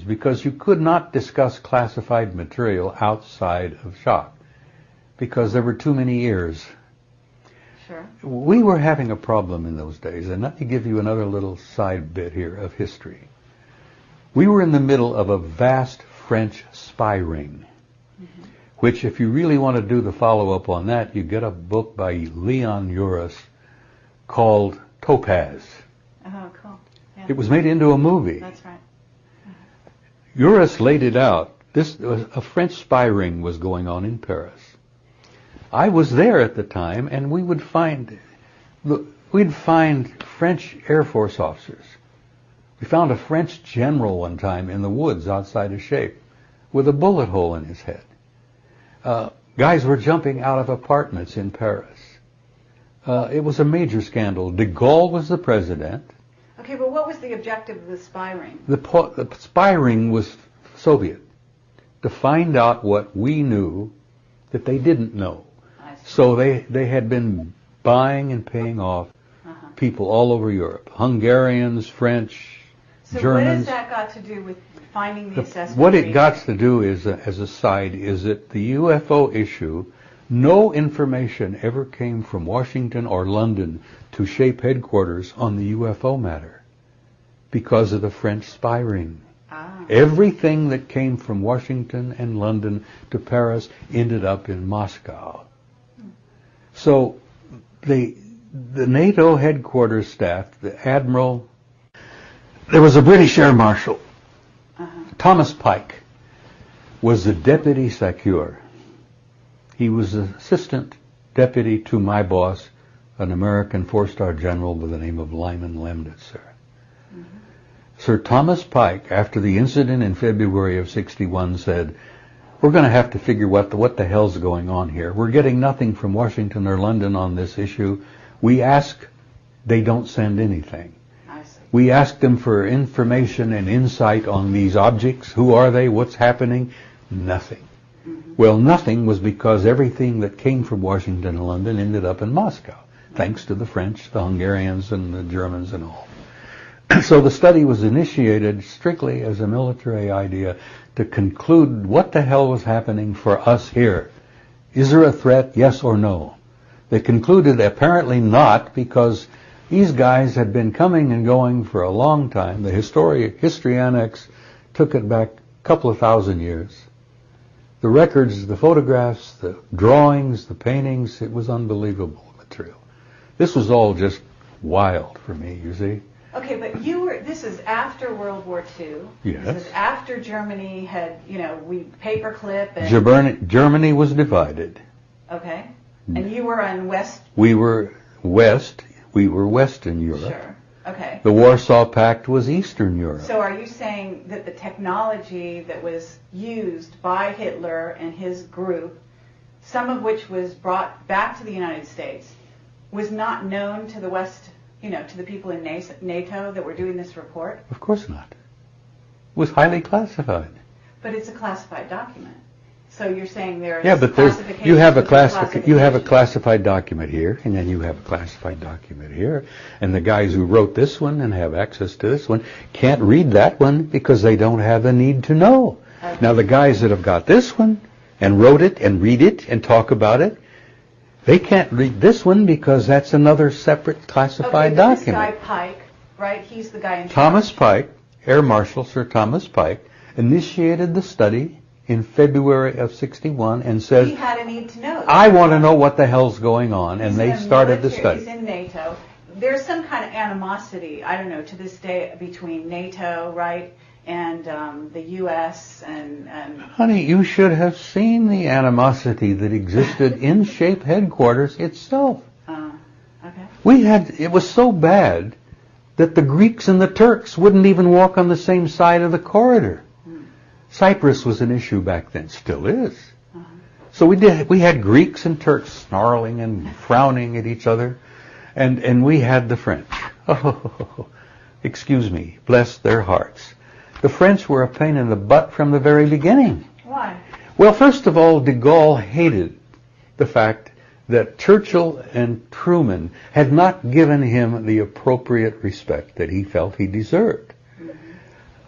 because you could not discuss classified material outside of shock because there were too many ears. Sure. We were having a problem in those days, and let me give you another little side bit here of history. We were in the middle of a vast French spy ring, which, if you really want to do the follow-up on that, you get a book by Leon Uris called Topaz. Oh, cool. Yeah. It was made into a movie. That's right. Uris laid it out. A French spy ring was going on in Paris. I was there at the time, and we'd find French Air Force officers. We found a French general one time in the woods outside of Shape with a bullet hole in his head. Guys were jumping out of apartments in Paris. It was a major scandal. De Gaulle was the president. Okay, but what was the objective of the spy ring? The spy ring was Soviet, to find out what we knew that they didn't know. So they had been buying and paying off people all over Europe, Hungarians, French, Germans. So what has that got to do with finding the assessment? What it got to do is, as a side, is that the UFO issue, no information ever came from Washington or London to Shape headquarters on the UFO matter because of the French spy ring. Everything that came from Washington and London to Paris ended up in Moscow. So the NATO headquarters staff, the admiral, there was a British air marshal. Thomas Pike was the deputy secure. He was the assistant deputy to my boss, an American four-star general by the name of Lyman Lemnitzer. Sir Thomas Pike, after the incident in February of '61, said, "We're going to have to figure what the hell's going on here. We're getting nothing from Washington or London on this issue. We ask, they don't send anything. We ask them for information and insight on these objects. Who are they? What's happening? Nothing." Well, nothing was because everything that came from Washington and London ended up in Moscow, thanks to the French, the Hungarians, and the Germans and all. So the study was initiated strictly as a military idea to conclude what the hell was happening for us here. Is there a threat, yes or no? They concluded apparently not, because these guys had been coming and going for a long time. The History Annex took it back a couple of thousand years. The records, the photographs, the drawings, the paintings, it was unbelievable material. This was all just wild for me, you see. Okay, but this is after World War II. Yes. This is after Germany had, we paperclip and... Germany was divided. Okay. And you were on West... We were Western Europe. Sure. Okay. The Warsaw Pact was Eastern Europe. So are you saying that the technology that was used by Hitler and his group, some of which was brought back to the United States, was not known to the West, to the people in NATO that were doing this report? Of course not. It was highly classified. But it's a classified document. So you're saying there's classification. You have a classified document here, and then you have a classified document here, and the guys who wrote this one and have access to this one can't read that one because they don't have a need to know. Okay. Now the guys that have got this one and wrote it and read it and talk about it, they can't read this one because that's another separate classified document. This guy Pike, right? He's the guy in charge. Thomas Pike, Air Marshal Sir Thomas Pike, initiated the study in February of '61 and says, he had a need to know. I want to know what the hell's going on, and they started the study. He's in NATO. There's some kind of animosity, I don't know, to this day between NATO, right, and the U.S. and... Honey, you should have seen the animosity that existed in Shape headquarters itself. Okay. It was so bad that the Greeks and the Turks wouldn't even walk on the same side of the corridor. Cyprus was an issue back then, still is. So we had Greeks and Turks snarling and frowning at each other, and we had the French. Oh, excuse me, bless their hearts. The French were a pain in the butt from the very beginning. Why? Well, first of all, de Gaulle hated the fact that Churchill and Truman had not given him the appropriate respect that he felt he deserved.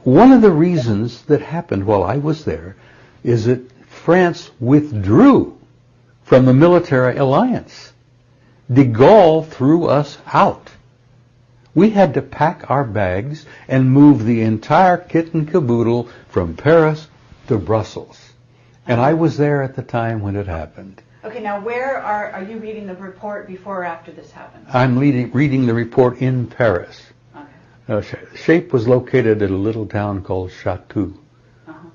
one of the reasons that happened while I was there is that France withdrew from the military alliance. De Gaulle threw us out. We had to pack our bags and move the entire kit and caboodle from Paris to Brussels. And I was there at the time when it happened. Okay, now where are you reading the report before or after this happened? I'm reading the report in Paris. Okay. Shape was located at a little town called Chateau,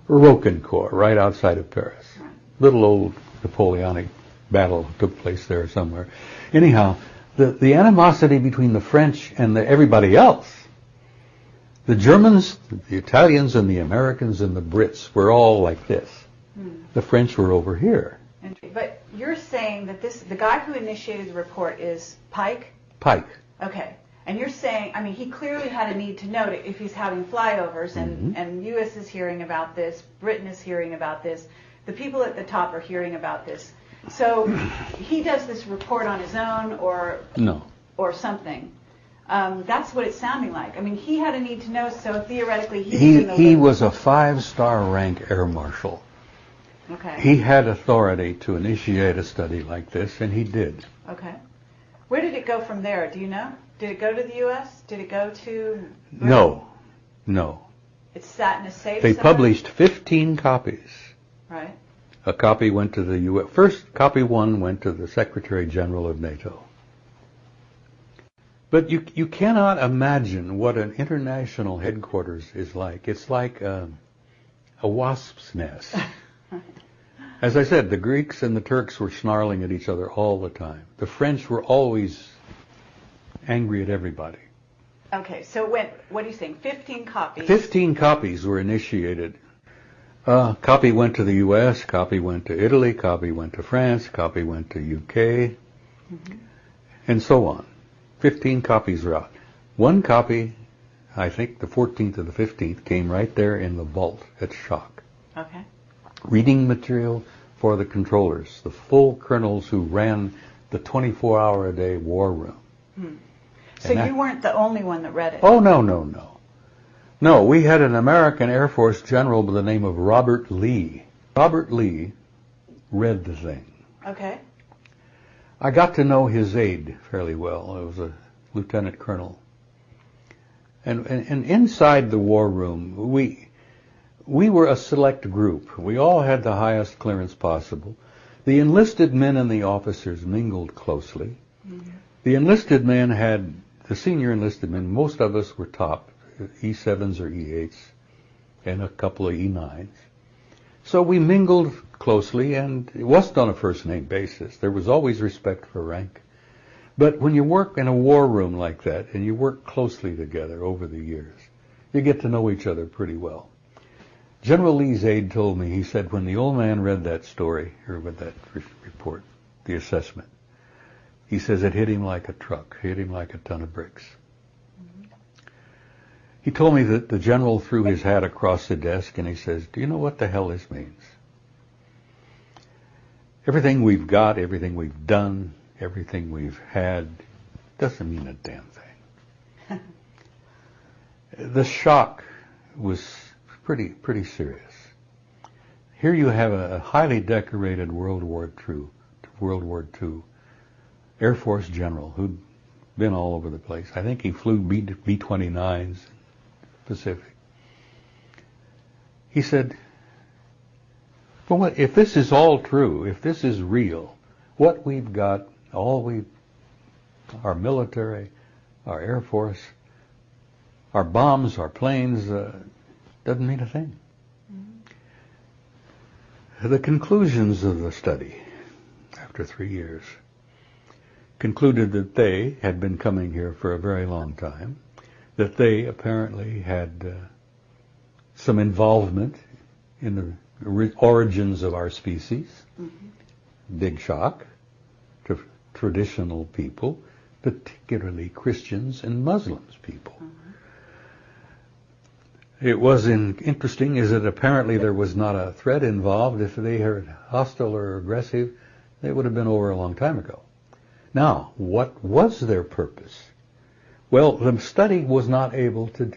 Rocancourt, right outside of Paris. Right. Little old Napoleonic battle took place there somewhere. Anyhow, the animosity between the French and everybody else, the Germans, the Italians, and the Americans and the Brits were all like this. The French were over here. But you're saying that the guy who initiated the report is Pike? Pike. Okay. And you're saying, I mean, he clearly had a need to know it if he's having flyovers, and U.S. is hearing about this, Britain is hearing about this, the people at the top are hearing about this. So he does this report on his own or something. That's what it's sounding like. I mean, he had a need to know, so theoretically he was a 5-star rank air marshal. Okay. He had authority to initiate a study like this, and he did. Okay. Where did it go from there? Do you know? Did it go to the U.S.? Did it go to Britain? No. It sat in a safe They somewhere? published 15 copies. Right. A copy went to the U.S. First, copy 1 went to the Secretary General of NATO. But you cannot imagine what an international headquarters is like. It's like a wasp's nest. As I said, the Greeks and the Turks were snarling at each other all the time. The French were always angry at everybody. Okay, so what are you saying? 15 copies? 15 copies were initiated. Copy went to the U.S., copy went to Italy, copy went to France, copy went to UK, and so on. 15 copies were out. One copy, I think the 14th or the 15th, came right there in the vault at Shock. Okay. Reading material for the controllers, the full colonels who ran the 24-hour-a-day war room. So you weren't the only one that read it? Oh, no. No, we had an American Air Force general by the name of Robert Lee. Robert Lee read the thing. Okay. I got to know his aide fairly well. It was a lieutenant colonel. And inside the war room, we were a select group. We all had the highest clearance possible. The enlisted men and the officers mingled closely. The enlisted men the senior enlisted men, most of us were top, E7s or E8s, and a couple of E9s. So we mingled closely, and it wasn't on a first-name basis. There was always respect for rank. But when you work in a war room like that, and you work closely together over the years, you get to know each other pretty well. General Lee's aide told me, he said, when the old man read that story, or read that report, the assessment, he says it hit him like a truck, hit him like a ton of bricks. He told me that the general threw his hat across the desk and he says, do you know what the hell this means? Everything we've got, everything we've done, everything we've had, doesn't mean a damn thing. The shock was pretty serious. Here you have a highly decorated World War II Air Force general who'd been all over the place. I think he flew B-29s in the Pacific. He said, well, if this is all true, if this is real, what we've got, our military, our Air Force, our bombs, our planes, doesn't mean a thing. The conclusions of the study, after 3 years, concluded that they had been coming here for a very long time, that they apparently had some involvement in the origins of our species. Big shock to traditional people, particularly Christians and Muslims people. It was interesting is that apparently there was not a threat involved. If they were hostile or aggressive, they would have been over a long time ago. Now, what was their purpose? Well, the study was not able to